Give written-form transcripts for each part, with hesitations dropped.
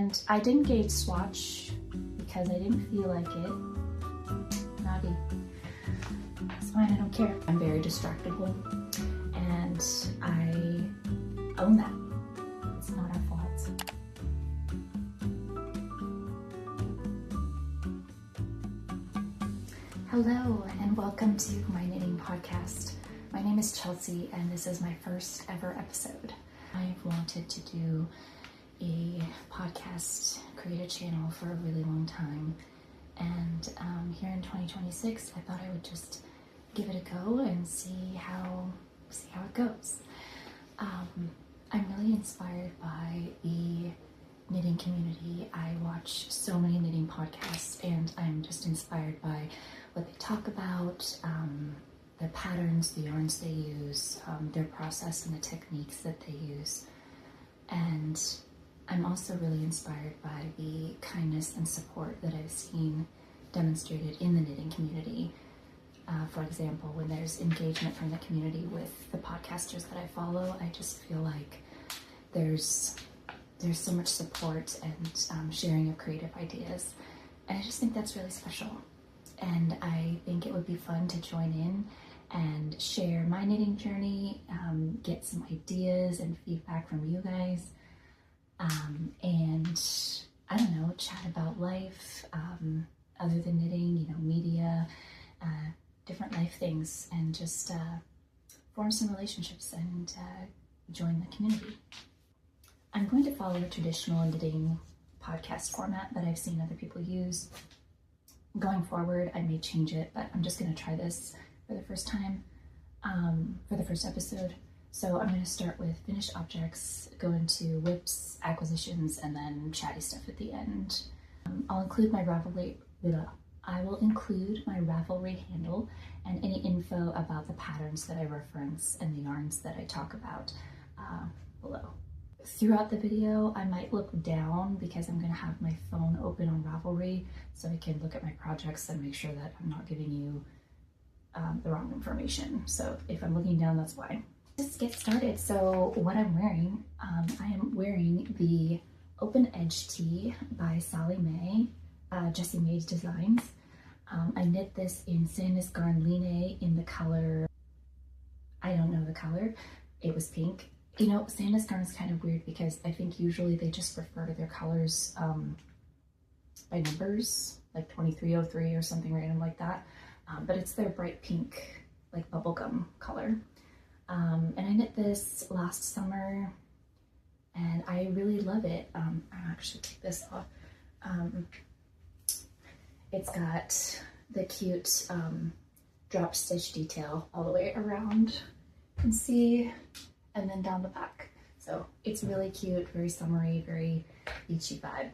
And I didn't gauge swatch because I didn't feel like it. Naughty. That's fine, I don't care. I'm very distractible and I own that. It's not our fault. Hello and welcome to my knitting podcast. My name is Chelsea and this is my first ever episode. I've wanted to do a podcast, create a channel for a really long time, and here in 2026 I thought I would just give it a go and see how it goes. I'm really inspired by the knitting community. I watch so many knitting podcasts and I'm just inspired by what they talk about, the patterns, the yarns they use, their process and the techniques that they use. And I'm also really inspired by the kindness and support that I've seen demonstrated in the knitting community. For example, when there's engagement from the community with the podcasters that I follow, I just feel like there's so much support and sharing of creative ideas. And I just think that's really special. And I think it would be fun to join in and share my knitting journey, get some ideas and feedback from you guys, and I don't know, chat about life, other than knitting, media, different life things, and just form some relationships and join the community. I'm going to follow a traditional knitting podcast format that I've seen other people use. Going forward, I may change it, but I'm just going to try this for the first time, for the first episode. So I'm going to start with finished objects, go into whips, acquisitions, and then chatty stuff at the end. I'll include my Ravelry. I will include my Ravelry handle and any info about the patterns that I reference and the yarns that I talk about below. Throughout the video, I might look down because I'm going to have my phone open on Ravelry so I can look at my projects and make sure that I'm not giving you the wrong information. So if I'm looking down, that's why. Let's get started. So what I'm wearing, I am wearing the Open Edge Tee by Jessie Maed Designs. I knit this in Sandness Garn Line in the color, I don't know the color, it was pink. Sandness Garn is kind of weird because I think usually they just refer to their colors by numbers, like 2303 or something random like that. But it's their bright pink, like bubblegum color. And I knit this last summer and I really love it. I'll actually take this off. It's got the cute drop stitch detail all the way around, you can see, and then down the back. So it's really cute, very summery, very beachy vibe.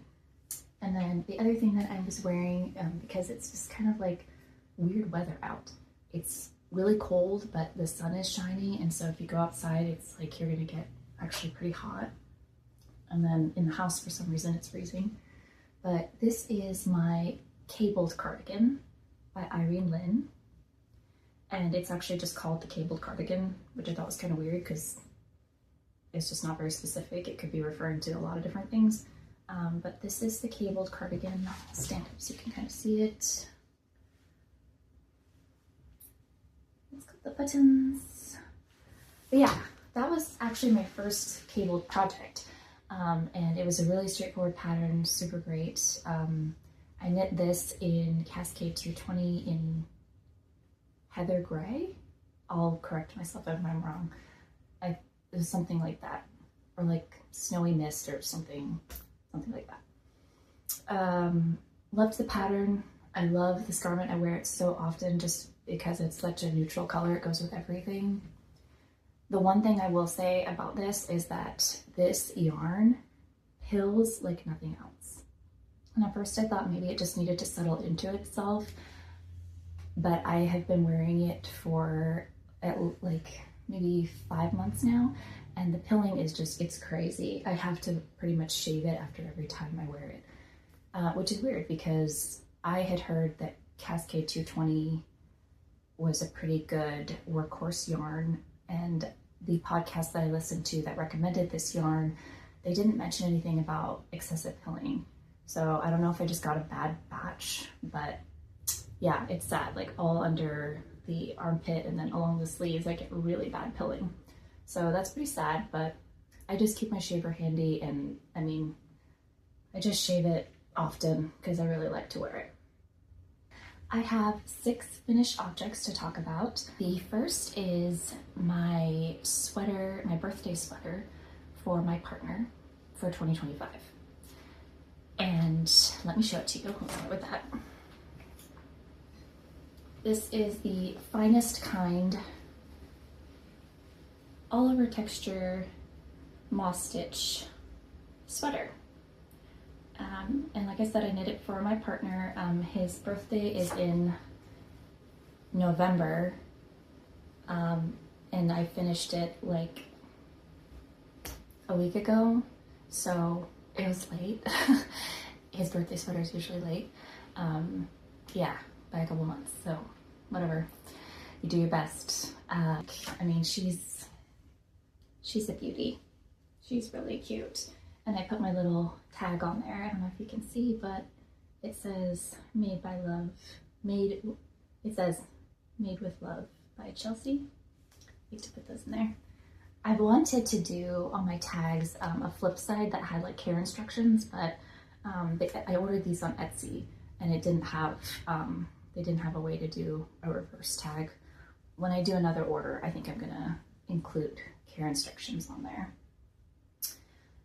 And then the other thing that I was wearing, because it's just kind of like weird weather out. It's really cold, but the sun is shining, and so if you go outside, it's like you're gonna get actually pretty hot. And then in the house, for some reason, it's freezing. But this is my Cabled Cardigan by Irene Lin. And it's actually just called the Cabled Cardigan, which I thought was kind of weird because it's just not very specific. It could be referring to a lot of different things. But this is the Cabled Cardigan. I'll stand up so you can kind of see it. Let's got the buttons. But yeah, that was actually my first cabled project. And it was a really straightforward pattern, super great. I knit this in Cascade 220 in Heather Gray. I'll correct myself if I'm wrong. It was something like that, or like Snowy Mist or something like that. Loved the pattern. I love this garment. I wear it so often just because it's such a neutral color. It goes with everything. The one thing I will say about this is that this yarn pills like nothing else. And at first I thought maybe it just needed to settle into itself, but I have been wearing it for like maybe 5 months now, and the pilling is just, it's crazy. I have to pretty much shave it after every time I wear it, which is weird because I had heard that Cascade 220 was a pretty good workhorse yarn, and the podcast that I listened to that recommended this yarn they didn't mention anything about excessive pilling. So I don't know if I just got a bad batch, but yeah, it's sad. Like all under the armpit and then along the sleeves, I get really bad pilling. So that's pretty sad, but I just keep my shaver handy, and I mean, I just shave it often because I really like to wear it. I have 6 finished objects to talk about. The first is my sweater, my birthday sweater for my partner for 2025. And let me show it to you. Let's start with that. This is the Finest Kind all over texture moss stitch sweater. And like I said, I knit it for my partner. His birthday is in November, and I finished it like a week ago, so it was late. His birthday sweater is usually late. Yeah, by a couple months, so whatever. You do your best. I mean, she's a beauty. She's really cute. And I put my little tag on there. I don't know if you can see, but it says made by love. It says made with love by Chelsea. I need to put those in there. I wanted to do on my tags a flip side that had like care instructions, but I ordered these on Etsy and it didn't have, they didn't have a way to do a reverse tag. When I do another order, I think I'm gonna include care instructions on there.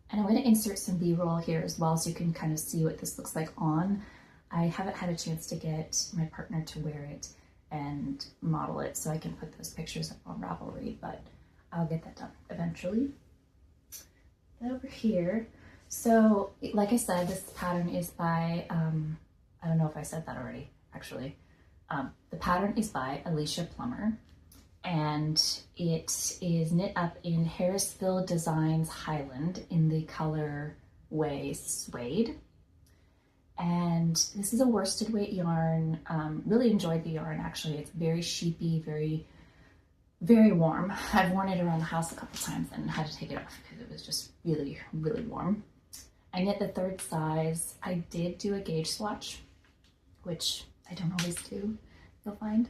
And I'm going to insert some B-roll here as well so you can kind of see what this looks like on. I haven't had a chance to get my partner to wear it and model it so I can put those pictures up on Ravelry, but I'll get that done eventually. Over here, so like I said, this pattern is by, I don't know if I said that already, actually. The pattern is by Alicia Plummer, and it is knit up in Harrisville Designs Highland in the colorway Suede. And this is a worsted weight yarn. Really enjoyed the yarn, actually. It's very sheepy, very, very warm. I've worn it around the house a couple times and had to take it off because it was just really, really warm. I knit the 3rd size. I did do a gauge swatch, which I don't always do, you'll find.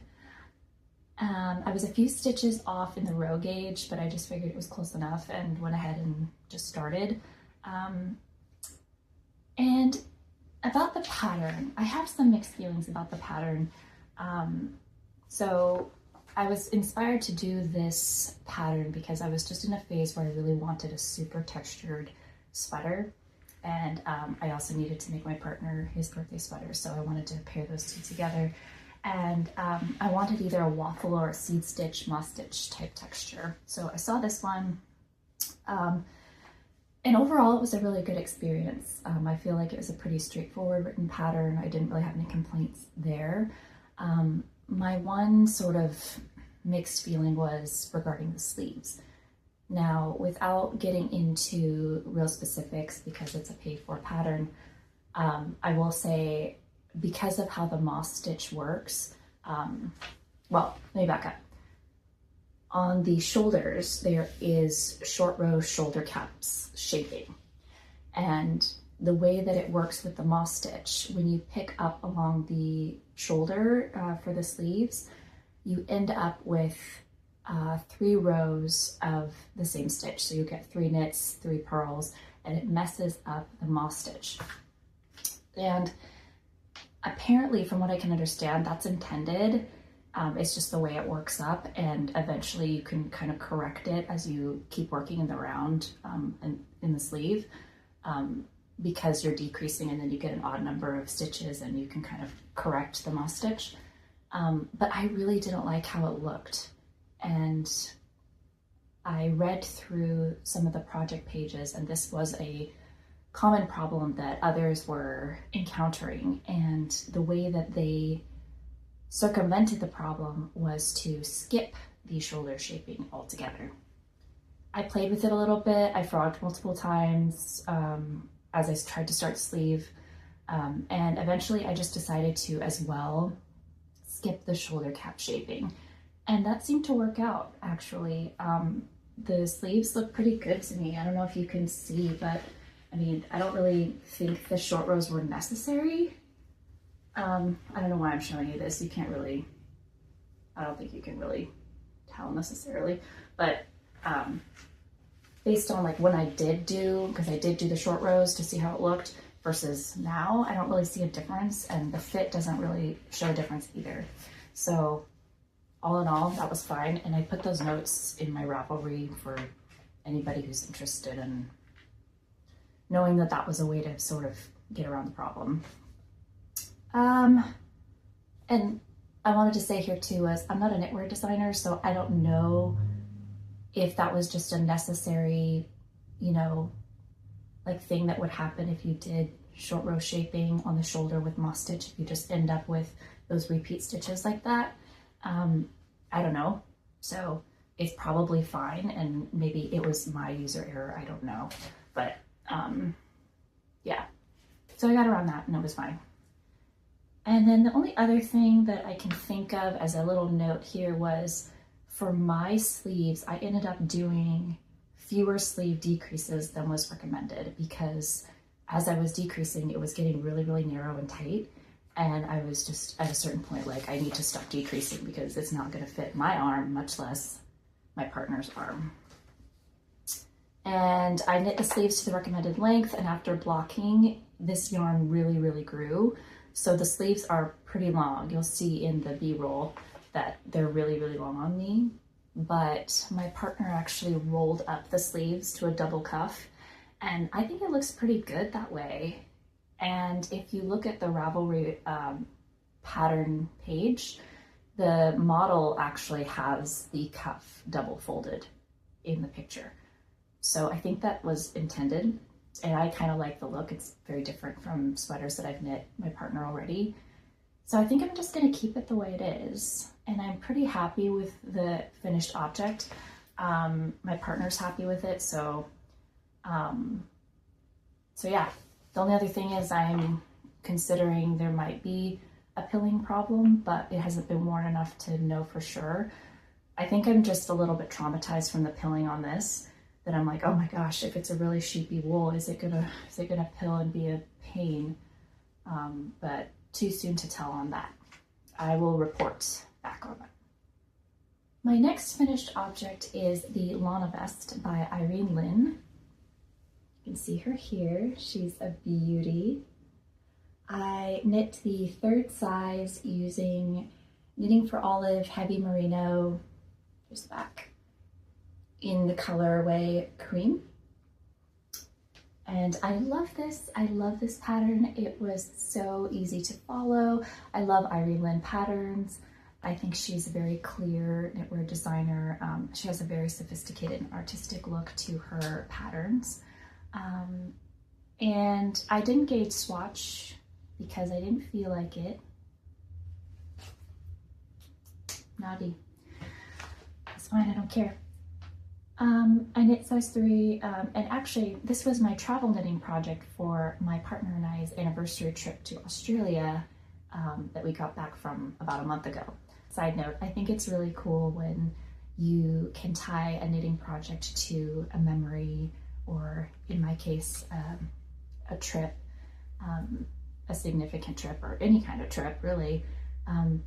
I was a few stitches off in the row gauge, but I just figured it was close enough and went ahead and just started. And about the pattern, I have some mixed feelings about the pattern. So I was inspired to do this pattern because I was just in a phase where I really wanted a super textured sweater. And I also needed to make my partner his birthday sweater, so I wanted to pair those two together. And I wanted either a waffle or a seed stitch, moss stitch type texture. So I saw this one, and overall it was a really good experience. I feel like it was a pretty straightforward written pattern. I didn't really have any complaints there. My one sort of mixed feeling was regarding the sleeves. Now, without getting into real specifics, because it's a paid-for pattern, I will say, because of how the moss stitch works, well, let me back up. On the shoulders, there is short row shoulder caps shaping. And the way that it works with the moss stitch, when you pick up along the shoulder for the sleeves, you end up with 3 rows of the same stitch. So you get 3 knits, 3 purls, and it messes up the moss stitch. And apparently, from what I can understand, that's intended. It's just the way it works up, and eventually you can kind of correct it as you keep working in the round and in the sleeve, because you're decreasing and then you get an odd number of stitches and you can kind of correct the moss stitch. But I really didn't like how it looked. And I read through some of the project pages, and this was a common problem that others were encountering, and the way that they circumvented the problem was to skip the shoulder shaping altogether. I played with it a little bit. I frogged multiple times as I tried to start the sleeve, and eventually I just decided to as well skip the shoulder cap shaping, and that seemed to work out, actually. the sleeves look pretty good to me. I don't know if you can see, but I mean, I don't really think the short rows were necessary. I don't know why I'm showing you this. You can't really, I don't think you can really tell necessarily, but based on like when I did do, because I did do the short rows to see how it looked versus now, I don't really see a difference, and the fit doesn't really show a difference either. So all in all, that was fine. And I put those notes in my Ravelry for anybody who's interested in knowing that that was a way to sort of get around the problem. And I wanted to say here too, is I'm not a knitwear designer, so I don't know if that was just a necessary, you know, like thing that would happen if you did short row shaping on the shoulder with moss stitch, if you just end up with those repeat stitches like that. I don't know. So it's probably fine, and maybe it was my user error, I don't know. But yeah, so I got around that and it was fine. And then the only other thing that I can think of as a little note here was for my sleeves, I ended up doing fewer sleeve decreases than was recommended, because as I was decreasing, it was getting really, really narrow and tight. And I was just at a certain point, like, I need to stop decreasing because it's not going to fit my arm, much less my partner's arm. And I knit the sleeves to the recommended length, and after blocking, this yarn really, really grew. So the sleeves are pretty long. You'll see in the B-roll that they're really, really long on me. But my partner actually rolled up the sleeves to a double cuff, and I think it looks pretty good that way. And if you look at the Ravelry pattern page, the model actually has the cuff double folded in the picture. So I think that was intended, and I kind of like the look. It's very different from sweaters that I've knit my partner already. So I think I'm just gonna keep it the way it is. And I'm pretty happy with the finished object. My partner's happy with it, so yeah. The only other thing is I'm considering there might be a pilling problem, but it hasn't been worn enough to know for sure. I think I'm just a little bit traumatized from the pilling on this, that I'm like, oh my gosh, if it's a really sheepy wool, is it gonna pill and be a pain? But too soon to tell on that. I will report back on that. My next finished object is the Lana Vest by Irene Lin. You can see her here. She's a beauty. I knit the 3rd size using Knitting for Olive Heavy Merino, here's the back, in the colorway Cream. And I love this. I love this pattern. It was so easy to follow. I love Irene Lin patterns. I think she's a very clear knitwear designer. She has a very sophisticated and artistic look to her patterns. And I didn't gauge swatch because I didn't feel like it. Naughty. It's fine, I don't care. I knit size 3, and actually this was my travel knitting project for my partner and I's anniversary trip to Australia that we got back from about a month ago. Side note, I think it's really cool when you can tie a knitting project to a memory, or in my case, a trip, a significant trip, or any kind of trip really,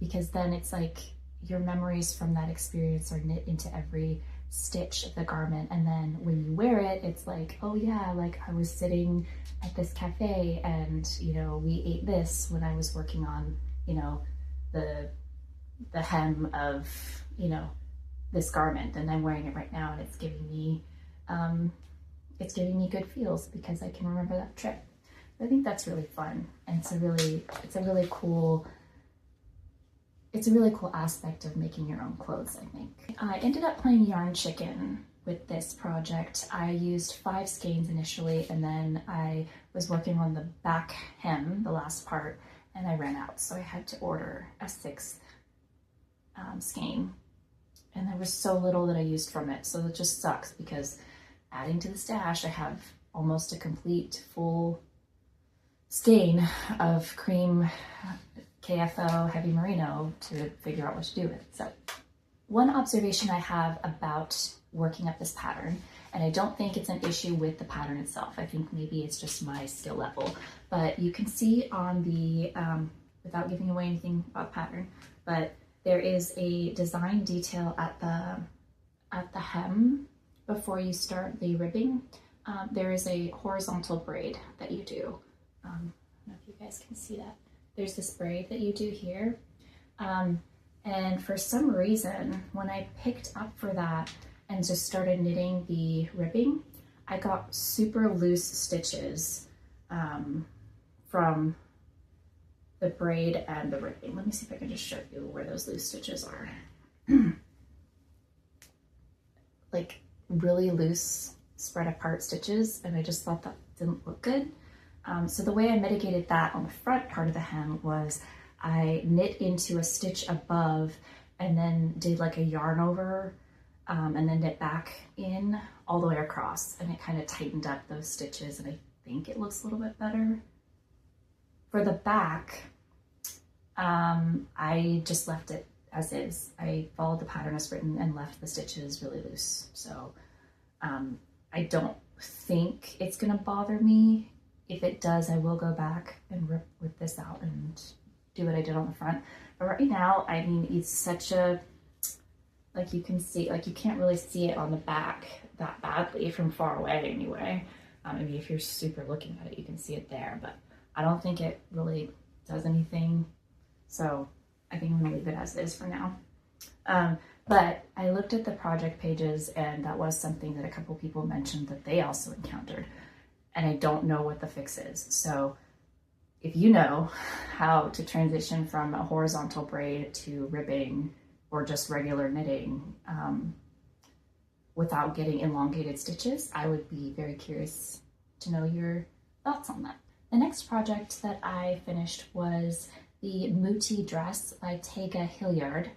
because then it's like your memories from that experience are knit into every stitch of the garment, and then when you wear it, it's like, oh yeah, like I was sitting at this cafe and, you know, we ate this when I was working on, you know, the hem of, you know, this garment, and I'm wearing it right now, and it's giving me good feels because I can remember that trip. I think that's really fun, and it's a really cool aspect of making your own clothes, I think. I ended up playing Yarn Chicken with this project. I used 5 skeins initially, and then I was working on the back hem, the last part, and I ran out, so I had to order a 6th skein. And there was so little that I used from it, so it just sucks because adding to the stash, I have almost a complete full skein of cream KFO Heavy Merino to figure out what to do with. So one observation I have about working up this pattern. And I don't think it's an issue with the pattern itself. I think maybe it's just my skill level. But you can see on the, without giving away anything about pattern, but there is a design detail at the hem before you start the ribbing. There is a horizontal braid that you do. I don't know if you guys can see that. There's this braid that you do here. And for some reason, when I picked up for that and just started knitting the ribbing, I got super loose stitches from the braid and the ribbing. Let me see if I can just show you where those loose stitches are. Like really loose spread apart stitches, and I just thought that didn't look good. So the way I mitigated that on the front part of the hem was I knit into a stitch above and then did like a yarn over and then knit back in all the way across, and it kind of tightened up those stitches, and I think it looks a little bit better. For the back, I just left it as is. I followed the pattern as written and left the stitches really loose. So I don't think it's gonna bother me. If it does, I will go back and rip this out and do what I did on the front. But right now, I mean, it's such a, like you can see, like you can't really see it on the back that badly from far away anyway. Maybe if you're super looking at it, you can see it there, but I don't think it really does anything. So I think I'm gonna leave it as is for now. But I looked at the project pages, and that was something that a couple people mentioned that they also encountered. And I don't know what the fix is. So if you know how to transition from a horizontal braid to ribbing or just regular knitting without getting elongated stitches, I would be very curious to know your thoughts on that. The next project that I finished was the Mooty dress by Tega Hilliard,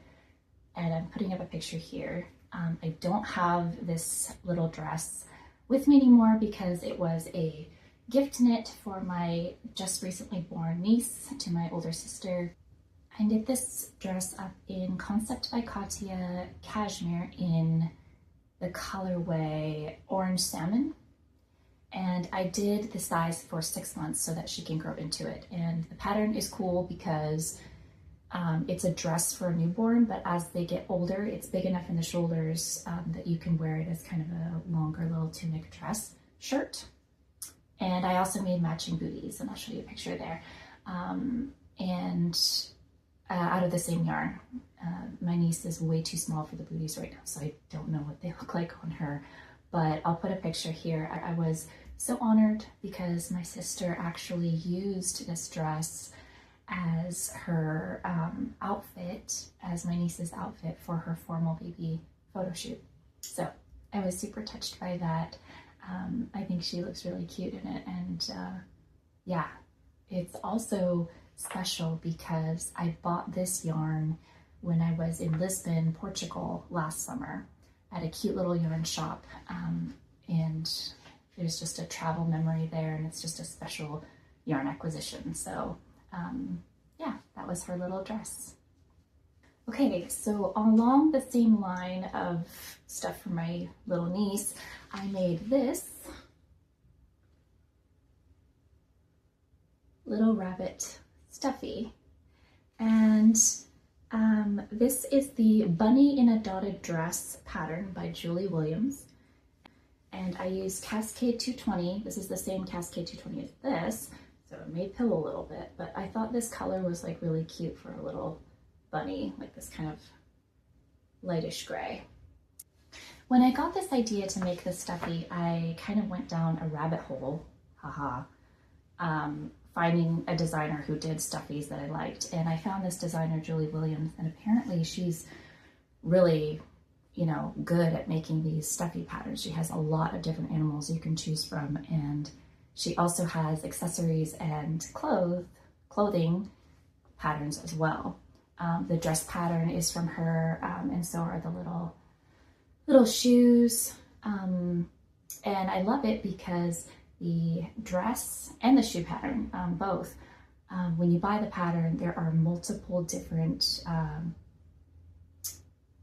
and I'm putting up a picture here. I don't have this little dress with me anymore because it was a gift knit for my just recently born niece to my older sister. I knit this dress up in Concept by Katia Cashmere in the colorway Orange Salmon. And I did the size for 6 months so that she can grow into it. And the pattern is cool because it's a dress for a newborn, but as they get older, it's big enough in the shoulders that you can wear it as kind of a longer little tunic dress shirt. And I also made matching booties, and I'll show you a picture there. Out of the same yarn. My niece is way too small for the booties right now, so I don't know what they look like on her, but I'll put a picture here. I was so honored because my sister actually used this dress as her outfit, as my niece's outfit for her formal baby photo shoot. So I was super touched by that. I think she looks really cute in it, and yeah, it's also special because I bought this yarn when I was in Lisbon, Portugal last summer at a cute little yarn shop, and there's just a travel memory there, and it's just a special yarn acquisition. So yeah, that was her little dress. Okay, so along the same line of stuff for my little niece, I made this little rabbit stuffy, and this is the Bunny in a Dotted Dress pattern by Julie Williams, and I used Cascade 220. This is the same Cascade 220 as this, so it may pill a little bit, but I thought this color was like really cute for a little bunny, like this kind of lightish gray. When I got this idea to make this stuffy, I kind of went down a rabbit hole, finding a designer who did stuffies that I liked. And I found this designer, Julie Williams, and apparently she's really, you know, good at making these stuffy patterns. She has a lot of different animals you can choose from, and she also has accessories and clothing patterns as well. The dress pattern is from her, and so are the little shoes. And I love it because the dress and the shoe pattern, both, when you buy the pattern, there are multiple different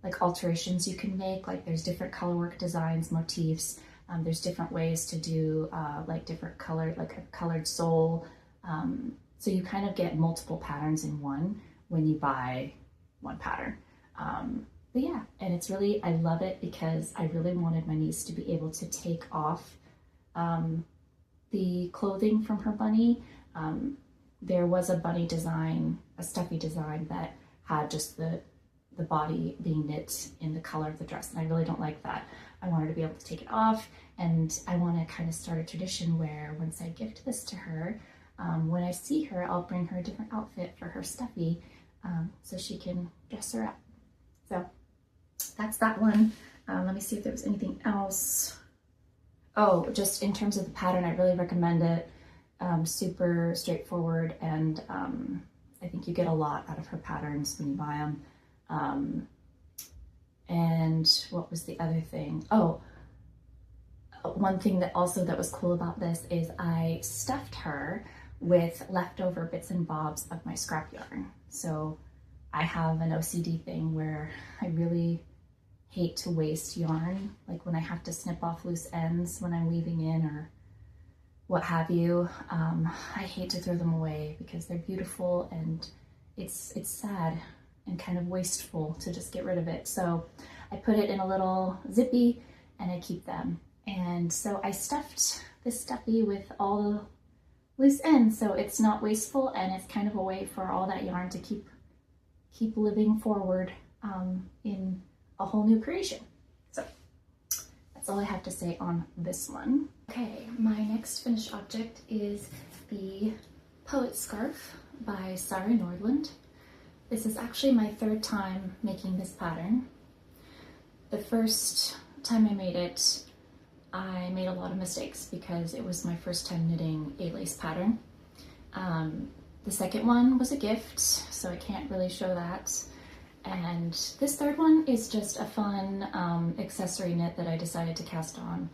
like alterations you can make. Like there's different colorwork designs, motifs. There's different ways to do like different colored, like a colored sole. So you kind of get multiple patterns in one when you buy one pattern. But yeah, and it's really, I love it because I really wanted my niece to be able to take off the clothing from her bunny. There was a bunny design, a stuffy design that had just the body being knit in the color of the dress, and I really don't like that. I want her to be able to take it off, and I want to kind of start a tradition where once I gift this to her, when I see her, I'll bring her a different outfit for her stuffy so she can dress her up. So that's that one. Let me see if there was anything else. Oh, just in terms of the pattern, I really recommend it. Super straightforward, and I think you get a lot out of her patterns when you buy them. And what was the other thing? Oh, one thing that was cool about this is I stuffed her with leftover bits and bobs of my scrap yarn. So I have an OCD thing where I really hate to waste yarn, like when I have to snip off loose ends when I'm weaving in or what have you. I hate to throw them away because they're beautiful, and it's sad and kind of wasteful to just get rid of it. So I put it in a little zippy and I keep them. And so I stuffed this stuffy with all the loose ends, so it's not wasteful, and it's kind of a way for all that yarn to keep living forward in a whole new creation. So that's all I have to say on this one. Okay, my next finished object is the Poet Scarf by Sari Nordland. This is actually my third time making this pattern. The first time I made it, I made a lot of mistakes because it was my first time knitting a lace pattern. The second one was a gift, so I can't really show that. And this third one is just a fun accessory knit that I decided to cast on.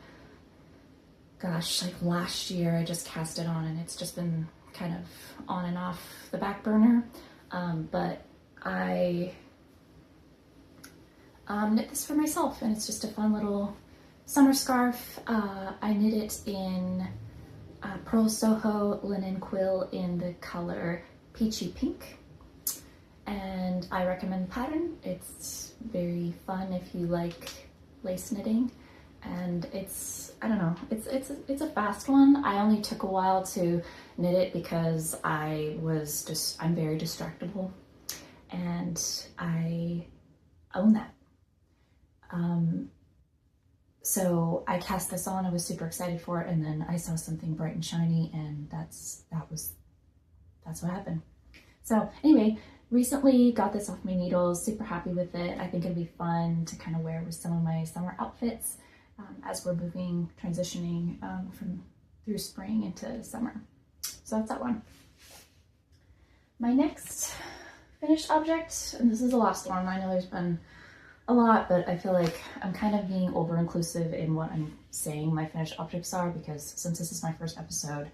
Gosh, like last year I just cast it on, and it's just been kind of on and off the back burner. But I knit this for myself, and it's just a fun little summer scarf. I knit it in Purl Soho linen quill in the color Peachy Pink, and I recommend the pattern. It's very fun if you like lace knitting, and it's, I don't know, it's a fast one. I only took a while to knit it because I'm very distractible, and I own that. So I cast this on, I was super excited for it, and then I saw something bright and shiny, and that's what happened. So anyway, recently got this off my needles, super happy with it. I think it'd be fun to kind of wear with some of my summer outfits as we're transitioning through spring into summer. So that's that one. My next finished object, and this is the last one. I know there's been a lot, but I feel like I'm kind of being over-inclusive in what I'm saying my finished objects are, because since this is my first episode,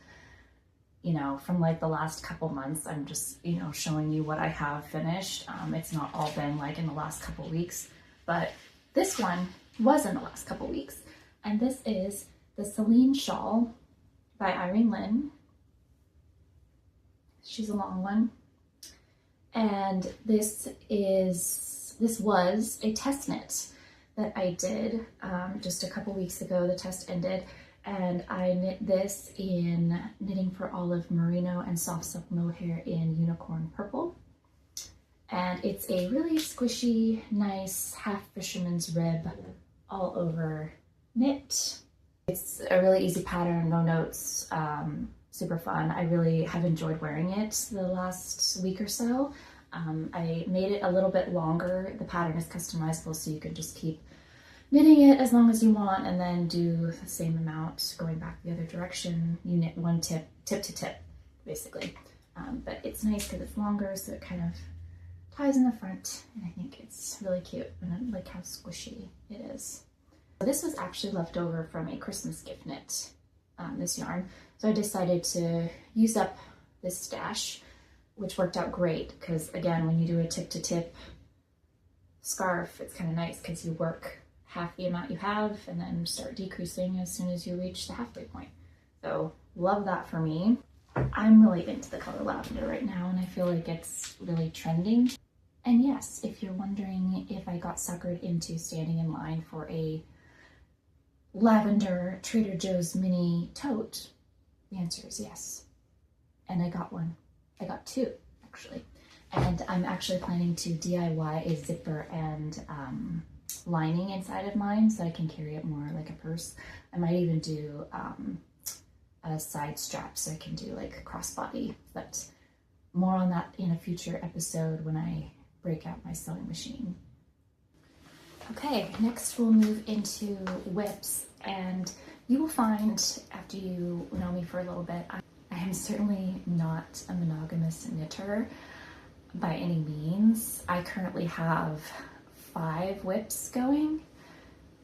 you know, from like the last couple months, I'm just, you know, showing you what I have finished. It's not all been like in the last couple weeks, but this one was in the last couple weeks. And this is the Celine Shawl by Irene Lin. She's a long one. And this was a test knit that I did just a couple weeks ago. The test ended, and I knit this in Knitting for Olive Merino and Soft Silk Mohair in Unicorn Purple. And it's a really squishy, nice half fisherman's rib all over knit. It's a really easy pattern, no notes, super fun. I really have enjoyed wearing it the last week or so. I made it a little bit longer. The pattern is customizable, so you can just keep knitting it as long as you want, and then do the same amount going back the other direction. You knit one tip to tip, basically. But it's nice because it's longer, so it kind of ties in the front, and I think it's really cute, and I like how squishy it is. So this was actually left over from a Christmas gift knit, this yarn. So I decided to use up this stash, which worked out great because, again, when you do a tip to tip scarf, it's kind of nice because you work half the amount you have and then start decreasing as soon as you reach the halfway point. So love that for me. I'm really into the color lavender right now, and I feel like it's really trending. And yes, if you're wondering if I got suckered into standing in line for a lavender Trader Joe's mini tote, the answer is yes. And I got one. I got two, actually. And I'm actually planning to DIY a zipper and lining inside of mine so I can carry it more like a purse. I might even do a side strap so I can do like a crossbody, but more on that in a future episode when I break out my sewing machine. Okay, next we'll move into whips, and you will find after you know me for a little bit, I am certainly not a monogamous knitter by any means. I currently have 5 whips going.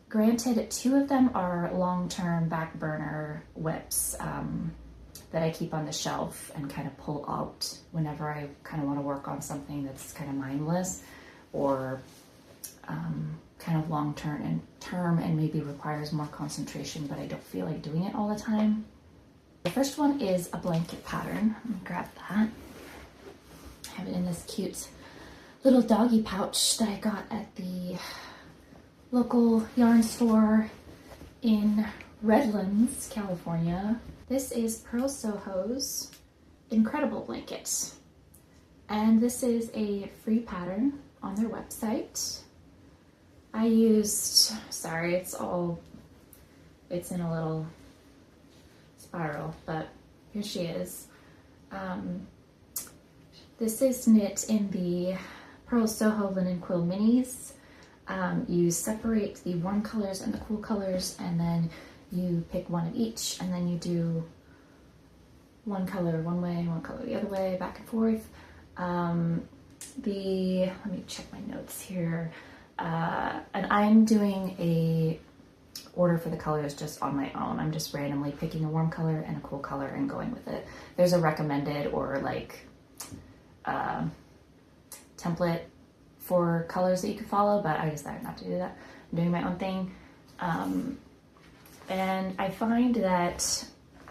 Granted, 2 of them are long-term back burner whips that I keep on the shelf and kind of pull out whenever I kind of want to work on something that's kind of mindless or kind of long-term and maybe requires more concentration, but I don't feel like doing it all the time. The first one is a blanket pattern. Let me grab that. I have it in this cute little doggy pouch that I got at the local yarn store in Redlands, California. This is Purl Soho's Incredible Blanket. And this is a free pattern on their website. I used, sorry, it's in a little spiral, but here she is. This is knit in the Purl Soho Linen Quill Minis. You separate the warm colors and the cool colors, and then you pick one of each, and then you do one color one way, one color the other way, back and forth. Let me check my notes here. And I'm doing a order for the colors just on my own. I'm just randomly picking a warm color and a cool color and going with it. There's a recommended or like template for colors that you can follow, but I decided not to do that. I'm doing my own thing. And I find that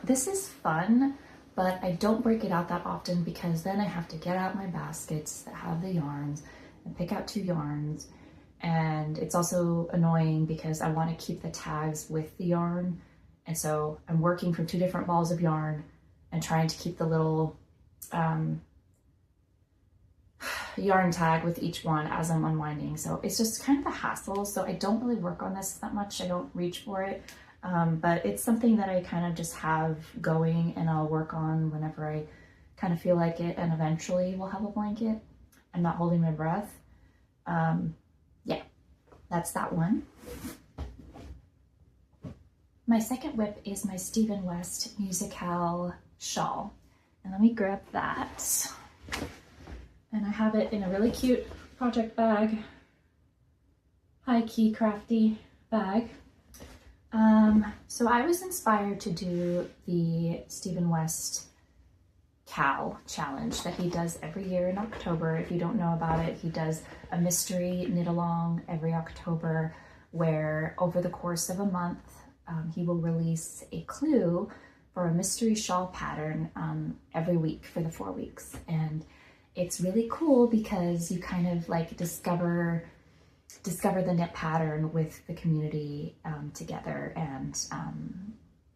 this is fun, but I don't break it out that often because then I have to get out my baskets that have the yarns and pick out 2 yarns. And it's also annoying because I want to keep the tags with the yarn. And so I'm working from 2 different balls of yarn and trying to keep the little yarn tag with each one as I'm unwinding. So it's just kind of a hassle. So I don't really work on this that much. I don't reach for it. But it's something that I kind of just have going and I'll work on whenever I kind of feel like it, and eventually we'll have a blanket. I'm not holding my breath. Yeah, that's that one. My second whip is my Stephen West Musicale shawl. And let me grab that. And I have it in a really cute project bag, high-key crafty bag. So I was inspired to do the Stephen West Cal challenge that he does every year in October. If you don't know about it, he does a mystery knit along every October where over the course of a month, he will release a clue for a mystery shawl pattern every week for the 4 weeks. And it's really cool because you kind of like discover the knit pattern with the community together, and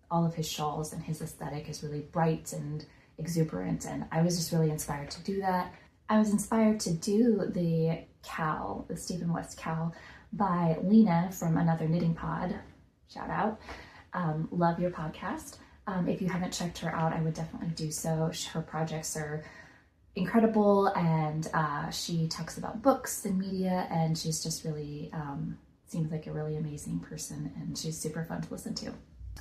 all of his shawls and his aesthetic is really bright and exuberant, and I was just really inspired to do that. I was inspired to do the cowl, the Stephen West cowl by Lena from Another Knitting Pod. Shout out. Love your podcast. If you haven't checked her out, I would definitely do so. Her projects are incredible, and she talks about books and media, and she's just really seems like a really amazing person, and she's super fun to listen to.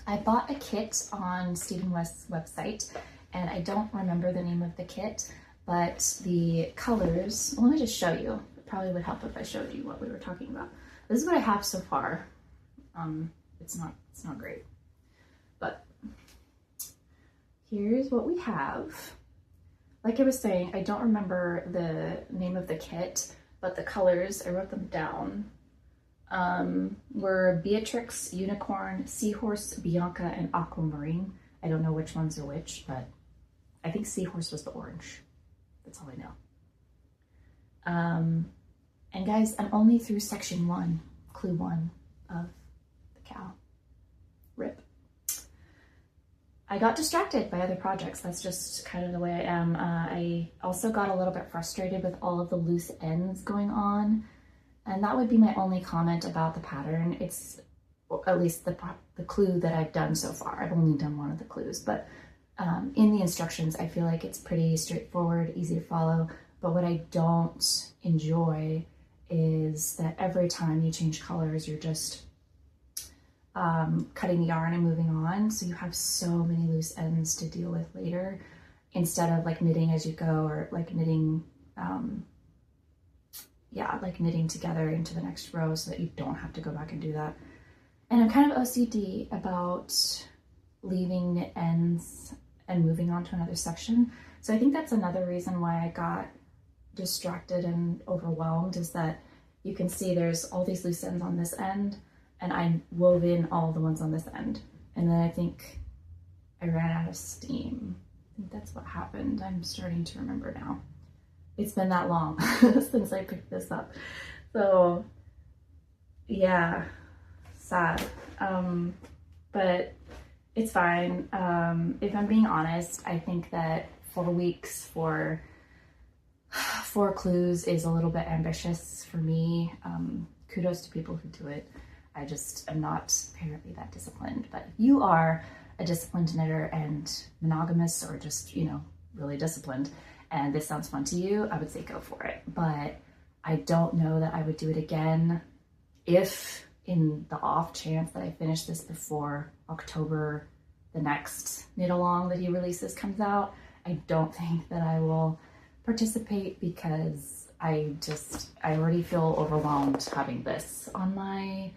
I bought a kit on Stephen West's website, and I don't remember the name of the kit, but the colors, well, let me just show you. It probably would help if I showed you what we were talking about. This is what I have so far. It's not great, but here's what we have. Like I was saying, I don't remember the name of the kit, but the colors, I wrote them down, were Beatrix, Unicorn, Seahorse, Bianca, and Aquamarine. I don't know which ones are which, but I think Seahorse was the orange. That's all I know. And guys, I'm only through section 1, clue 1 of the cow. Rip. I got distracted by other projects. That's just kind of the way I am. I also got a little bit frustrated with all of the loose ends going on. And that would be my only comment about the pattern. It's, well, at least the clue that I've done so far. I've only done one of the clues, but in the instructions, I feel like it's pretty straightforward, easy to follow. But what I don't enjoy is that every time you change colors, you're just cutting the yarn and moving on. So you have so many loose ends to deal with later, instead of like knitting as you go, or like knitting, like knitting together into the next row so that you don't have to go back and do that. And I'm kind of OCD about leaving knit ends and moving on to another section. So I think that's another reason why I got distracted and overwhelmed, is that you can see there's all these loose ends on this end, and I wove in all the ones on this end. And then I think I ran out of steam. I think that's what happened. I'm starting to remember now. It's been that long since I picked this up. So yeah, sad. But it's fine. If I'm being honest, I think that 4 weeks for 4 clues is a little bit ambitious for me. Kudos to people who do it. I just am not apparently that disciplined. But if you are a disciplined knitter and monogamous, or just, you know, really disciplined, and this sounds fun to you, I would say go for it. But I don't know that I would do it again if, in the off chance that I finish this before October, the next knit along that he releases comes out. I don't think that I will participate, because I already feel overwhelmed having this on my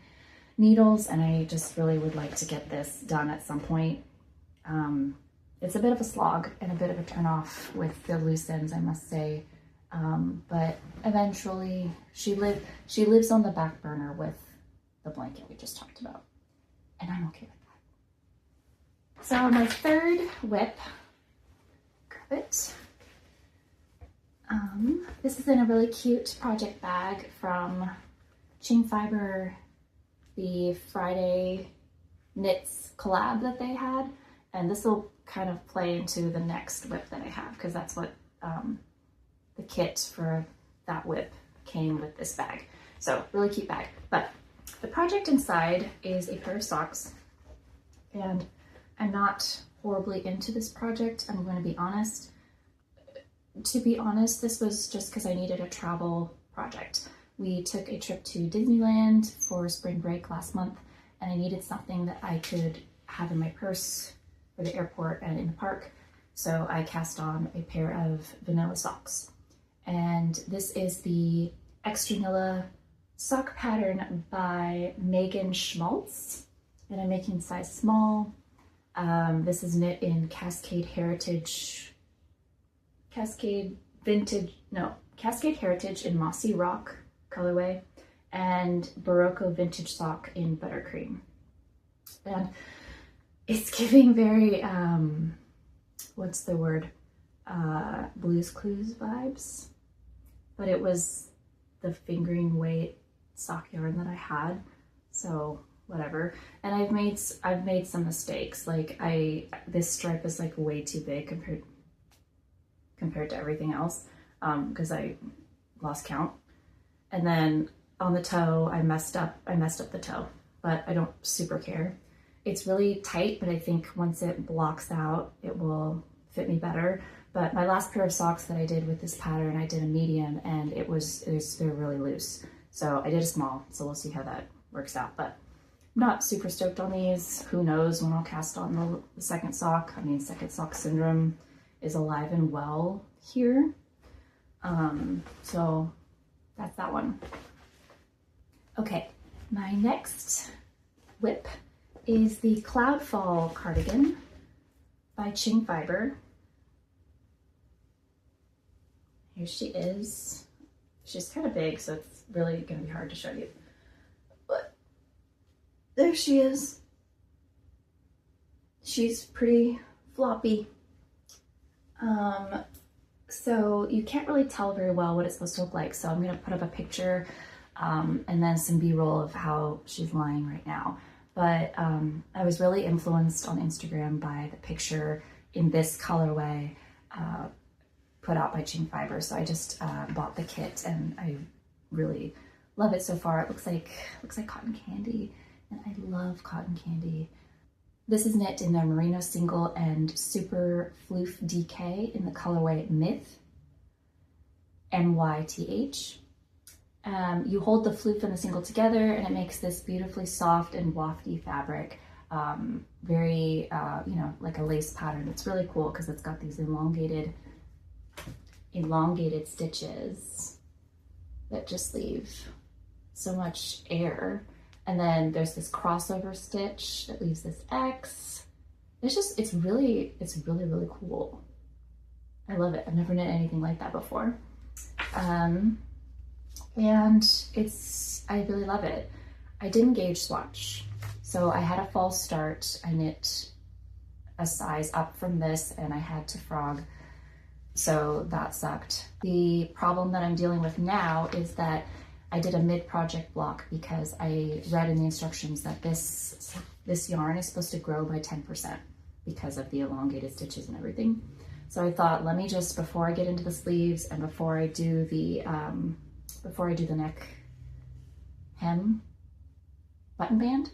needles, and I just really would like to get this done at some point. It's a bit of a slog and a bit of a turnoff with the loose ends, I must say. But eventually she lives on the back burner with the blanket we just talked about, and I'm okay with that. So my third whip, grab it. This is in a really cute project bag from Ching Fiber, the Friday Knits collab that they had. And this will kind of play into the next whip that I have, because that's what the kit for that whip came with this bag. So really cute bag. But the project inside is a pair of socks, and I'm not horribly into this project, I'm going to be honest. To be honest, this was just because I needed a travel project. We took a trip to Disneyland for spring break last month, and I needed something that I could have in my purse for the airport and in the park. So I cast on a pair of vanilla socks. And this is the Extranilla sock pattern by Megan Schmaltz, and I'm making size small. This is knit in Cascade Heritage in Mossy Rock colorway, and Barocco Vintage Sock in Buttercream. And it's giving very, what's the word? Blues Clues vibes. But it was the fingering weight sock yarn that I had, so whatever. And I've made some mistakes. Like this stripe is like way too big compared to everything else, because I lost count. And then on the toe, I messed up the toe, but I don't super care. It's really tight, but I think once it blocks out, it will fit me better. But my last pair of socks that I did with this pattern, I did a medium, and they're really loose. So I did a small, so we'll see how that works out. But I'm not super stoked on these. Who knows when I'll cast on the second sock. I mean, second sock syndrome is alive and well here. So that's that one. Okay, my next whip is the Cloudfall cardigan by Ching Fiber. Here she is. She's kind of big, so it's really going to be hard to show you. But there she is. She's pretty floppy. So you can't really tell very well what it's supposed to look like. So I'm going to put up a picture and then some B-roll of how she's lying right now. But I was really influenced on Instagram by the picture in this colorway put out by Ching Fiber. So I just bought the kit and I really love it so far. It looks like cotton candy, and I love cotton candy. This is knit in the Merino single and super floof DK in the colorway Myth, MYTH. You hold the floof and the single together and it makes this beautifully soft and wafty fabric. Very, you know, like a lace pattern. It's really cool because it's got these elongated stitches that just leave so much air. And then there's this crossover stitch that leaves this X. It's really cool. I love it. I've never knit anything like that before. And I really love it. I didn't gauge swatch. So I had a false start. I knit a size up from this and I had to frog. So that sucked. The problem that I'm dealing with now is that I did a mid-project block because I read in the instructions that this yarn is supposed to grow by 10% because of the elongated stitches and everything. So I thought, let me just, before I get into the sleeves and before I do the neck hem button band,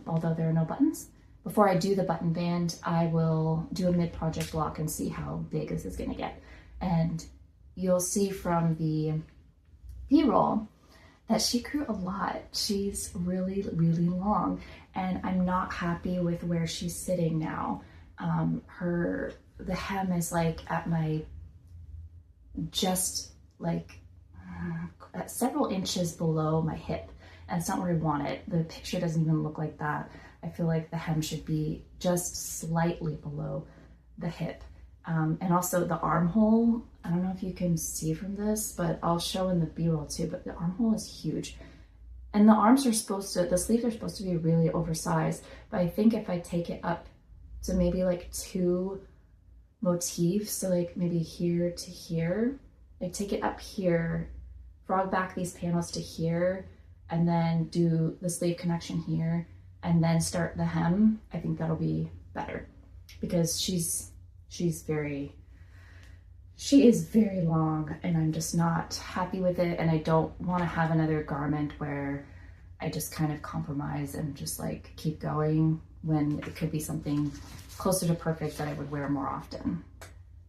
although there are no buttons, before I do the button band, I will do a mid-project block and see how big this is gonna get. And you'll see from the B-roll that she grew a lot. She's really, really long, and I'm not happy with where she's sitting now. The hem is like at my, just like several inches below my hip, and it's not where I want it. The picture doesn't even look like that. I feel like the hem should be just slightly below the hip. And also the armhole, I don't know if you can see from this, but I'll show in the B-roll too, but the armhole is huge. And the arms are the sleeves are supposed to be really oversized, but I think if I take it up to maybe like 2 motifs, so like maybe here to here, like take it up here, frog back these panels to here, and then do the sleeve connection here, and then start the hem, I think that'll be better because she is very long and I'm just not happy with it, and I don't want to have another garment where I just kind of compromise and just like keep going when it could be something closer to perfect that I would wear more often.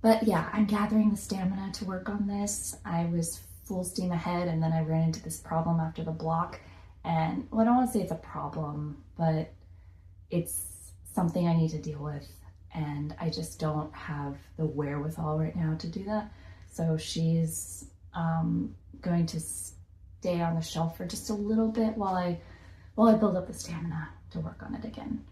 But yeah, I'm gathering the stamina to work on this. I was full steam ahead and then I ran into this problem after the block, and well, I don't want to say it's a problem, but it's something I need to deal with. And I just don't have the wherewithal right now to do that. So she's going to stay on the shelf for just a little bit while I build up the stamina to work on it again.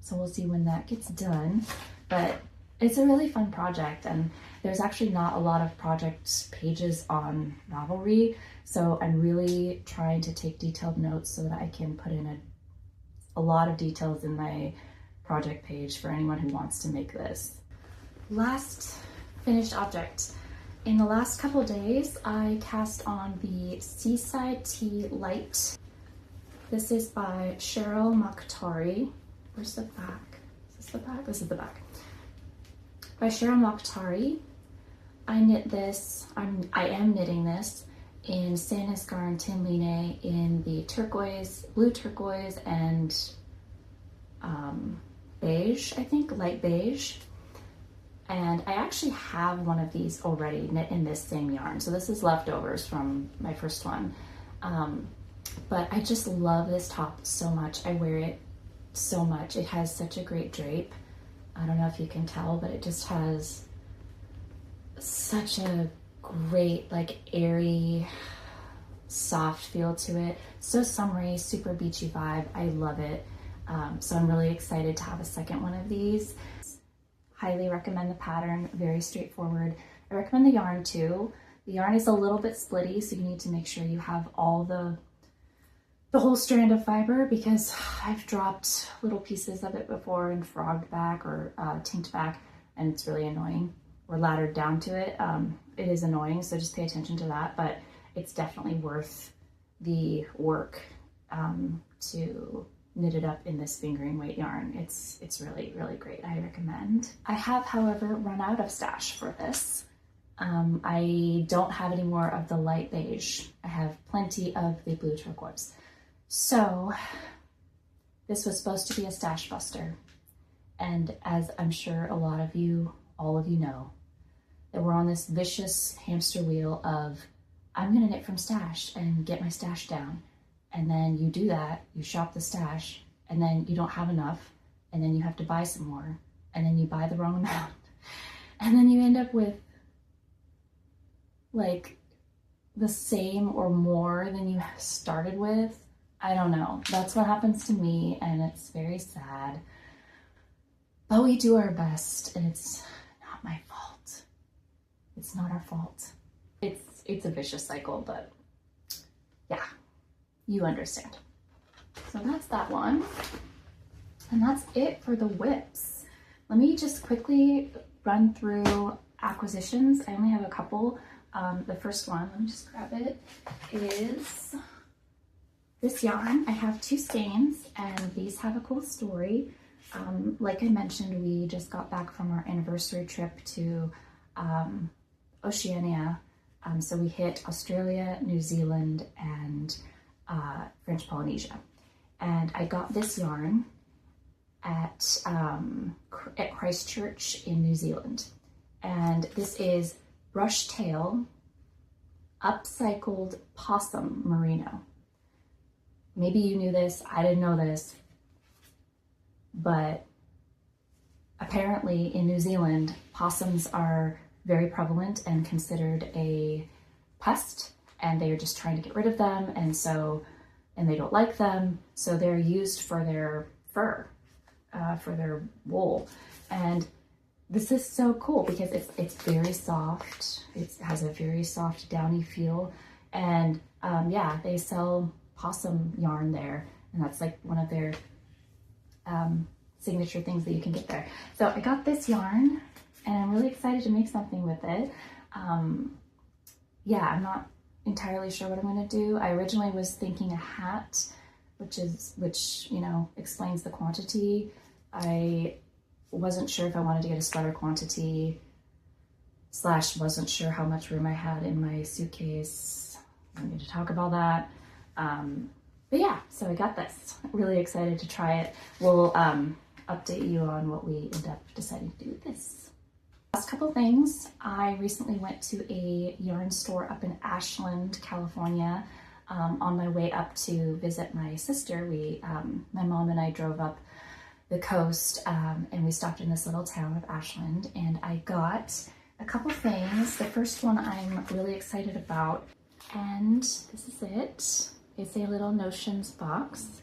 So we'll see when that gets done. But it's a really fun project, and there's actually not a lot of project pages on Ravelry. So I'm really trying to take detailed notes so that I can put in a lot of details in my project page for anyone who wants to make this. Last finished object. In the last couple days, I cast on the Seaside Tea Light. This is by Cheryl Makhtari. Where's the back? Is this the back? This is the back. By Cheryl Makhtari. I knit this, I am knitting this in Sandness Garn Line in the turquoise, blue turquoise, and beige, I think, light beige. And I actually have one of these already knit in this same yarn. So this is leftovers from my first one. But I just love this top so much. I wear it so much. It has such a great drape. I don't know if you can tell, but it just has such a great, like, airy, soft feel to it. So summery, super beachy vibe. I love it. So I'm really excited to have a second one of these. Highly recommend the pattern, very straightforward. I recommend the yarn too. The yarn is a little bit splitty, so you need to make sure you have all the whole strand of fiber, because I've dropped little pieces of it before and frogged back or tinked back, and it's really annoying, or laddered down to it. It is annoying, so just pay attention to that, but it's definitely worth the work to knit it up in this fingering weight yarn. It's really, really great. I recommend. I have, however, run out of stash for this. I don't have any more of the light beige. I have plenty of the blue turquoise. So this was supposed to be a stash buster. And as I'm sure a lot of you, all of you know, that we're on this vicious hamster wheel of, I'm gonna knit from stash and get my stash down. And then you do that, you shop the stash, and then you don't have enough, and then you have to buy some more, and then you buy the wrong amount. And then you end up with like the same or more than you started with. I don't know. That's what happens to me, and it's very sad. But we do our best, and it's not my fault. It's not our fault. It's a vicious cycle, but yeah, you understand. So that's that one. And that's it for the whips. Let me just quickly run through acquisitions. I only have a couple. The first one, let me just grab it, is this yarn. I have 2 skeins, and these have a cool story. Like I mentioned, we just got back from our anniversary trip to Oceania. So we hit Australia, New Zealand, and French Polynesia. And I got this yarn at Christchurch in New Zealand. And this is brush tail upcycled possum merino. Maybe you knew this, I didn't know this, but apparently in New Zealand, possums are very prevalent and considered a pest, and they are just trying to get rid of them, and they don't like them, so they're used for their fur, for their wool. And this is so cool because it's very soft. It has a very soft downy feel, and yeah, they sell possum yarn there, and that's like one of their signature things that you can get there. So I got this yarn, and I'm really excited to make something with it. Yeah, I'm not entirely sure what I'm going to do. I originally was thinking a hat, which you know, explains the quantity. I wasn't sure if I wanted to get a sweater quantity, / wasn't sure how much room I had in my suitcase. I'm going to talk about that. But yeah, so I got this. Really excited to try it. We'll update you on what we end up deciding to do with this. Last couple things. I recently went to a yarn store up in Ashland, California. On my way up to visit my sister, my mom and I drove up the coast, and we stopped in this little town of Ashland, and I got a couple things. The first one I'm really excited about, and this is it. It's a little notions box,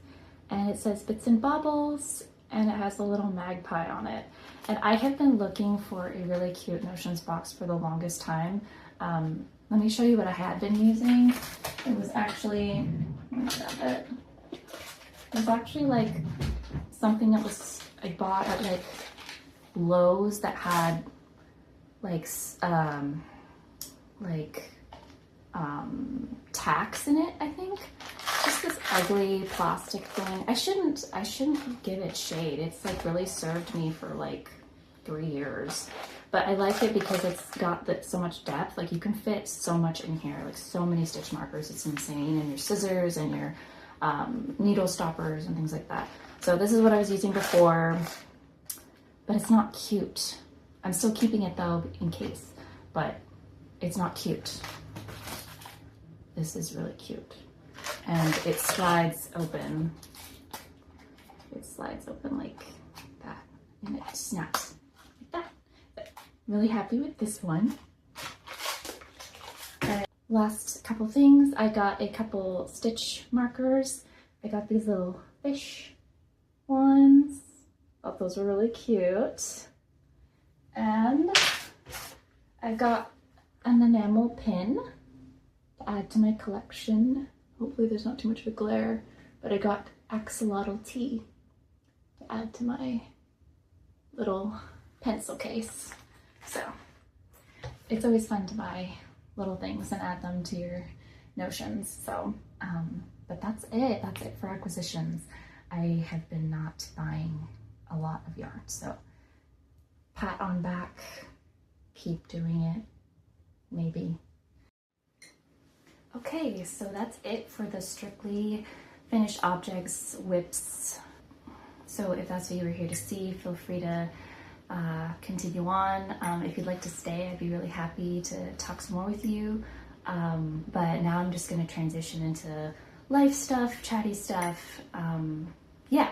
and it says Bits and Baubles, and it has a little magpie on it. And I have been looking for a really cute notions box for the longest time. Let me show you what I had been using. It was actually, let me grab it. It was actually like something that I bought at like Lowe's that had tacks in it, I think. Just this ugly plastic thing. I shouldn't give it shade. It's like really served me for like 3 years. But I like it because it's got so much depth. Like you can fit so much in here, like so many stitch markers. It's insane. And your scissors and your needle stoppers and things like that. So this is what I was using before, but it's not cute. I'm still keeping it though in case, but it's not cute. This is really cute. And it slides open. It slides open like that, and it snaps like that. But really happy with this one. Last couple things, I got a couple stitch markers. I got these little fish ones. Thought those were really cute. And I got an enamel pin to add to my collection. Hopefully there's not too much of a glare, but I got axolotl tea to add to my little pencil case. So it's always fun to buy little things and add them to your notions. So, but that's it for acquisitions. I have been not buying a lot of yarn, so pat on back, keep doing it, maybe. Okay, so that's it for the strictly finished objects whips. So if that's what you were here to see, feel free to continue on. If you'd like to stay, I'd be really happy to talk some more with you. But now I'm just going to transition into life stuff, chatty stuff. Yeah.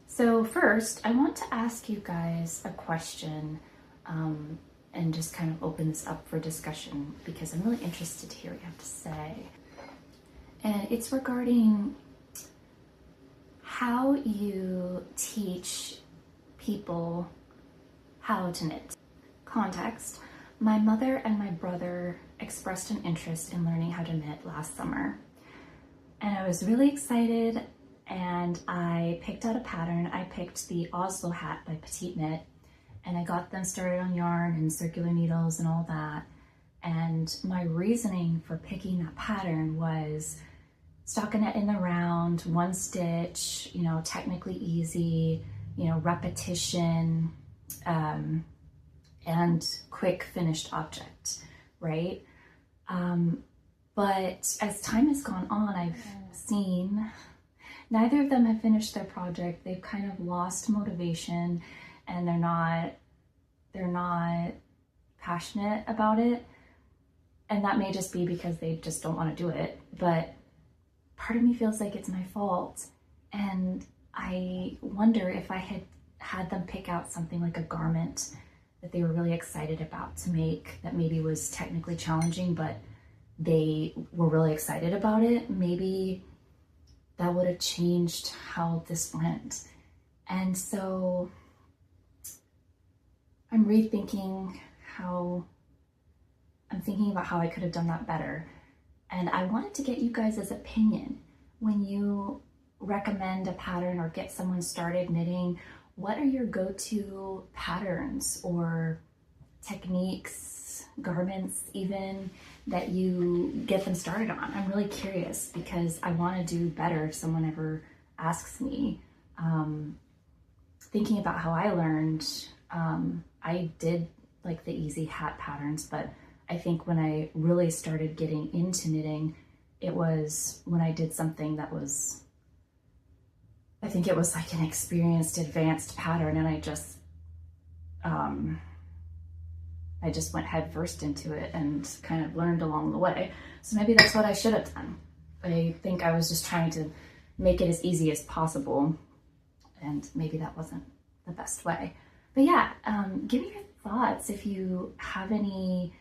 So first, I want to ask you guys a question and just kind of open this up for discussion because I'm really interested to hear what you have to say. And it's regarding how you teach people how to knit. Context: my mother and my brother expressed an interest in learning how to knit last summer. And I was really excited and I picked out a pattern. I picked the Oslo hat by Petite Knit and I got them started on yarn and circular needles and all that. And my reasoning for picking that pattern was stockinette in the round, one stitch, you know, technically easy, you know, repetition, and quick finished object, right? But as time has gone on, I've seen neither of them have finished their project. They've kind of lost motivation and they're not passionate about it. And that may just be because they just don't want to do it. But part of me feels like it's my fault. And I wonder if I had them pick out something like a garment that they were really excited about to make that maybe was technically challenging, but they were really excited about it, maybe that would have changed how this went. And so I'm rethinking I'm thinking about how I could have done that better. And I wanted to get you guys' opinion. When you recommend a pattern or get someone started knitting, what are your go-to patterns or techniques, garments even, that you get them started on? I'm really curious because I want to do better if someone ever asks me. Thinking about how I learned, I did like the easy hat patterns, but I think when I really started getting into knitting, it was when I did something that was, I think it was like an experienced, advanced pattern, and I just went head first into it and kind of learned along the way. So maybe that's what I should have done. I think I was just trying to make it as easy as possible, and maybe that wasn't the best way. But yeah, give me your thoughts if you have any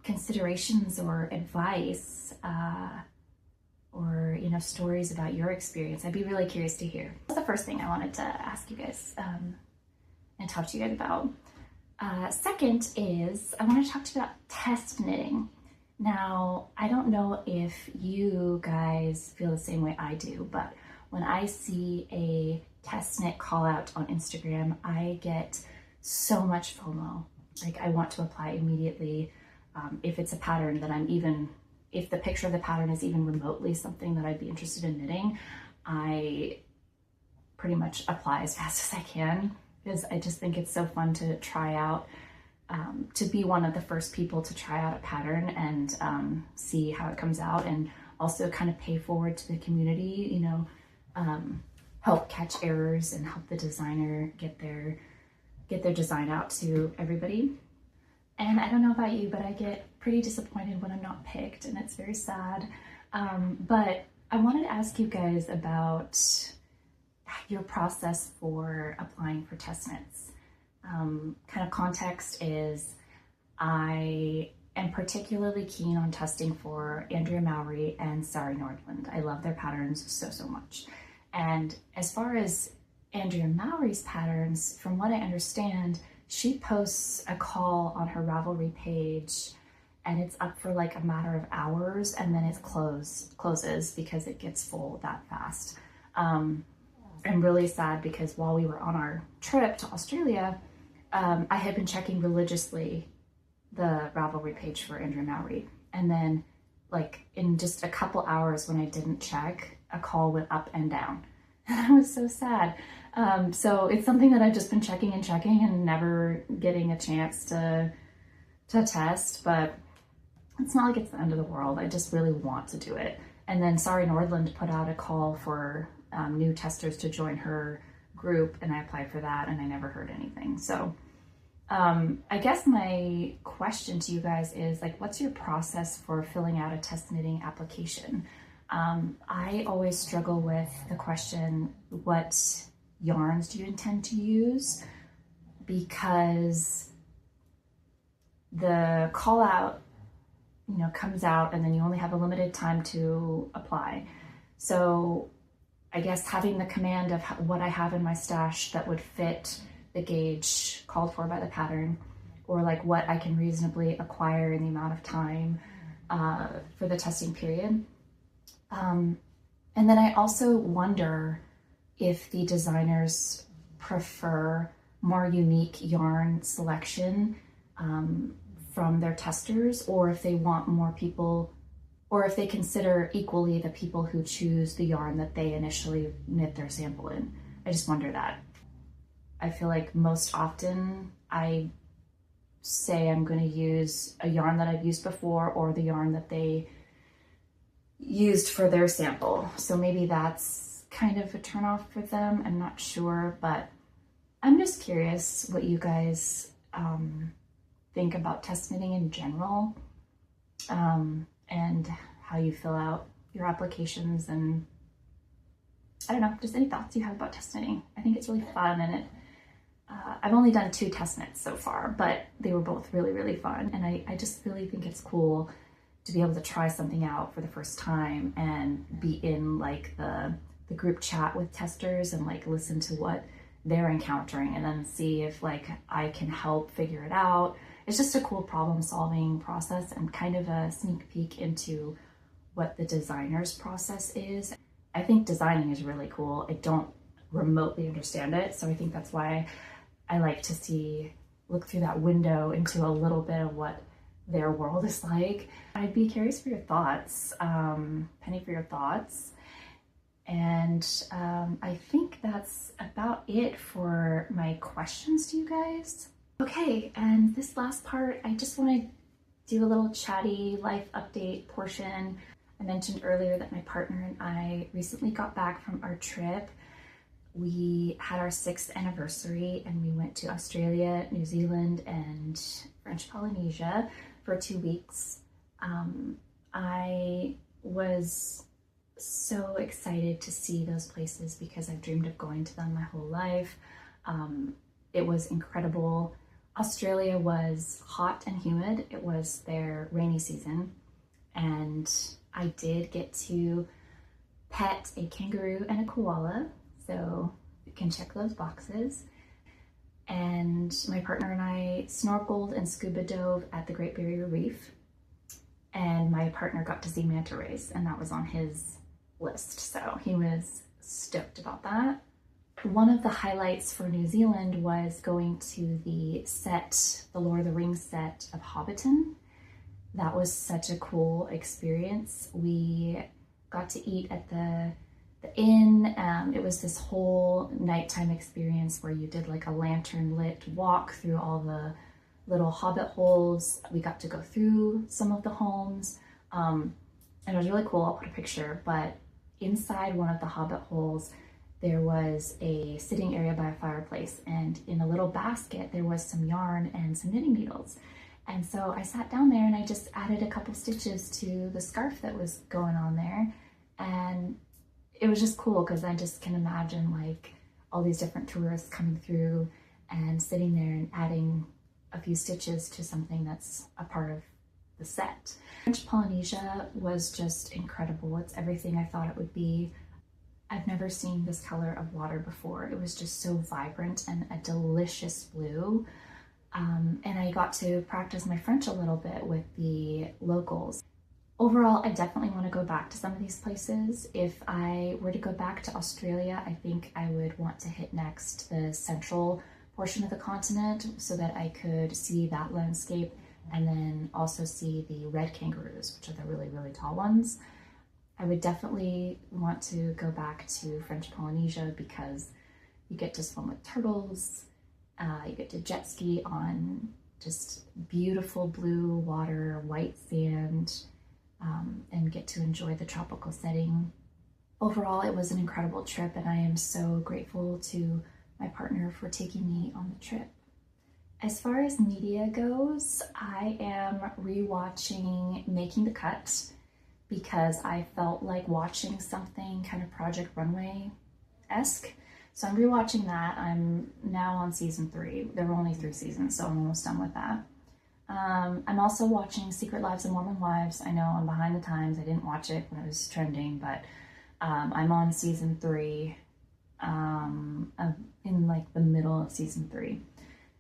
considerations or advice, or you know, stories about your experience. I'd be really curious to hear. That's the first thing I wanted to ask you guys and talk to you guys about. Second is I want to talk to you about test knitting. Now, I don't know if you guys feel the same way I do, but when I see a test knit call out on Instagram, I get so much FOMO. Like, I want to apply immediately. If it's a pattern that if the picture of the pattern is even remotely something that I'd be interested in knitting, I pretty much apply as fast as I can, because I just think it's so fun to try out, to be one of the first people to try out a pattern and see how it comes out, and also kind of pay forward to the community, you know, help catch errors and help the designer get their design out to everybody. And I don't know about you, but I get pretty disappointed when I'm not picked, and it's very sad. But I wanted to ask you guys about your process for applying for test knits. Kind of context is I am particularly keen on testing for Andrea Mowry and Sari Nordland. I love their patterns so much. And as far as Andrea Mowry's patterns, from what I understand, she posts a call on her Ravelry page, and it's up for like a matter of hours, and then it closes because it gets full that fast. I'm really sad because while we were on our trip to Australia, I had been checking religiously the Ravelry page for Andrew Mowry, and then like in just a couple hours when I didn't check, a call went up and down. And I was so sad. So it's something that I've just been checking and never getting a chance to test, but it's not like it's the end of the world. I just really want to do it. And then Sari Nordland put out a call for new testers to join her group, and I applied for that and I never heard anything. So I guess my question to you guys is like, what's your process for filling out a test knitting application? I always struggle with the question, what yarns do you intend to use? Because the call out, you know, comes out and then you only have a limited time to apply. So I guess having the command of what I have in my stash that would fit the gauge called for by the pattern, or like what I can reasonably acquire in the amount of time for the testing period. And then I also wonder if the designers prefer more unique yarn selection from their testers, or if they want more people, or if they consider equally the people who choose the yarn that they initially knit their sample in. I just wonder that. I feel like most often I say I'm going to use a yarn that I've used before, or the yarn that they used for their sample. So maybe that's kind of a turnoff for them. I'm not sure, but I'm just curious what you guys think about test knitting in general, and how you fill out your applications, and I don't know, just any thoughts you have about test knitting. I think it's really fun, and I've only done 2 test knits so far, but they were both really, really fun. And I just really think it's cool to be able to try something out for the first time and be in like the group chat with testers and like listen to what they're encountering and then see if like I can help figure it out. It's just a cool problem solving process and kind of a sneak peek into what the designer's process is. I think designing is really cool. I don't remotely understand it, so I think that's why I like to look through that window into a little bit of what their world is like. I'd be curious for your thoughts, Penny, for your thoughts. And I think that's about it for my questions to you guys. Okay, and this last part, I just want to do a little chatty life update portion. I mentioned earlier that my partner and I recently got back from our trip. We had our 6th anniversary and we went to Australia, New Zealand, and French Polynesia for 2 weeks. I was so excited to see those places because I've dreamed of going to them my whole life. It was incredible. Australia was hot and humid. It was their rainy season, and I did get to pet a kangaroo and a koala, so you can check those boxes. And my partner and I snorkeled and scuba dove at the Great Barrier Reef, and my partner got to see manta rays, and that was on his list, so he was stoked about that. One of the highlights for New Zealand was going to the Lord of the Rings set of Hobbiton. That was such a cool experience. We got to eat at the inn. It was this whole nighttime experience where you did like a lantern lit walk through all the little hobbit holes. We got to go through some of the homes, and it was really cool. I'll put a picture, but inside one of the hobbit holes there was a sitting area by a fireplace, and in a little basket there was some yarn and some knitting needles. And so I sat down there and I just added a couple stitches to the scarf that was going on there, and it was just cool because I just can imagine like all these different tourists coming through and sitting there and adding a few stitches to something that's a part of the set. French Polynesia was just incredible. It's everything I thought it would be. I've never seen this color of water before. It was just so vibrant and a delicious blue. And I got to practice my French a little bit with the locals. Overall, I definitely want to go back to some of these places. If I were to go back to Australia, I think I would want to hit next the central portion of the continent so that I could see that landscape, and then also see the red kangaroos, which are the really, really tall ones. I would definitely want to go back to French Polynesia because you get to swim with turtles, you get to jet ski on just beautiful blue water, white sand, and get to enjoy the tropical setting. Overall, it was an incredible trip, and I am so grateful to my partner for taking me on the trip. As far as media goes, I am rewatching Making the Cut because I felt like watching something kind of Project Runway-esque. So I'm rewatching that. I'm now on season 3. There were only 3 seasons, so I'm almost done with that. I'm also watching Secret Lives of Mormon Wives. I know I'm behind the times. I didn't watch it when it was trending, but I'm on season 3, in like the middle of season 3.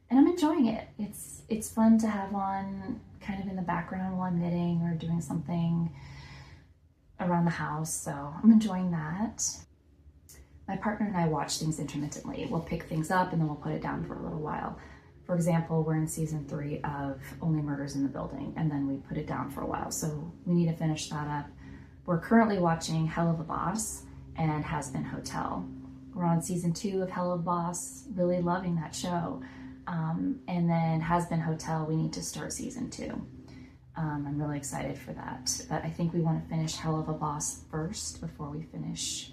And I'm enjoying it. It's fun to have on kind of in the background while I'm knitting or doing something around the house, so I'm enjoying that. My partner and I watch things intermittently. We'll pick things up and then we'll put it down for a little while. For example, we're in season 3 of Only Murders in the Building, and then we put it down for a while, so we need to finish that up. We're currently watching Hell of a Boss and Has Been Hotel. We're on season 2 of Hell of a Boss, really loving that show. And then Has Been Hotel, we need to start season 2. I'm really excited for that, but I think we want to finish Hell of a Boss first before we finish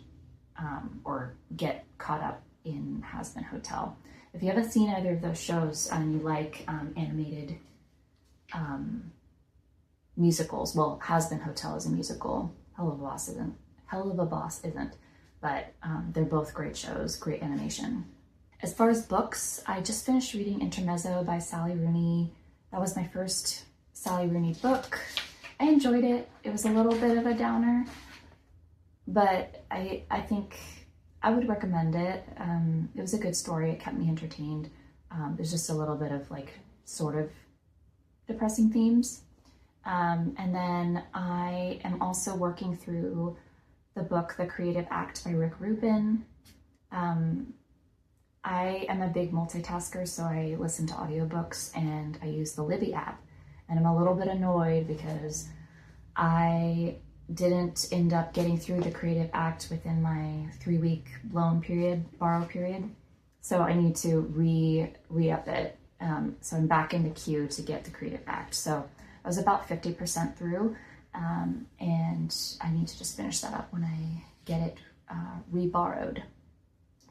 or get caught up in Has Been Hotel. If you haven't seen either of those shows and you like animated musicals, well, Has Been Hotel is a musical, Hell of a Boss isn't, but they're both great shows, great animation. As far as books, I just finished reading Intermezzo by Sally Rooney. That was my first Sally Rooney book. I enjoyed it. It was a little bit of a downer, but I think I would recommend it. It was a good story. It kept me entertained. There's just a little bit of like sort of depressing themes. And then I am also working through the book The Creative Act by Rick Rubin. I am a big multitasker, so I listen to audiobooks and I use the Libby app. And I'm a little bit annoyed because I didn't end up getting through the Creative Act within my 3-week borrow period. So I need to re-up it. So I'm back in the queue to get the Creative Act. So I was about 50% through, and I need to just finish that up when I get it re-borrowed.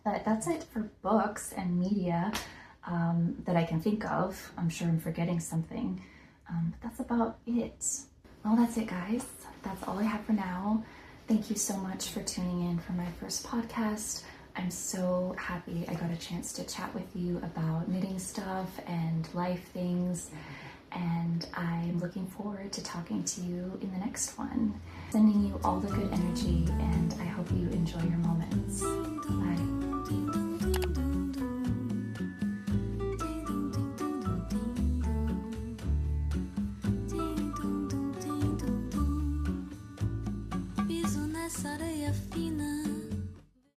But that's it for books and media that I can think of. I'm sure I'm forgetting something, but that's about it. Well, that's it, guys. That's all I have for now. Thank you so much for tuning in for my first podcast. I'm so happy I got a chance to chat with you about knitting stuff and life things, and I'm looking forward to talking to you in the next one. Sending you all the good energy, and I hope you enjoy your moments. Bye.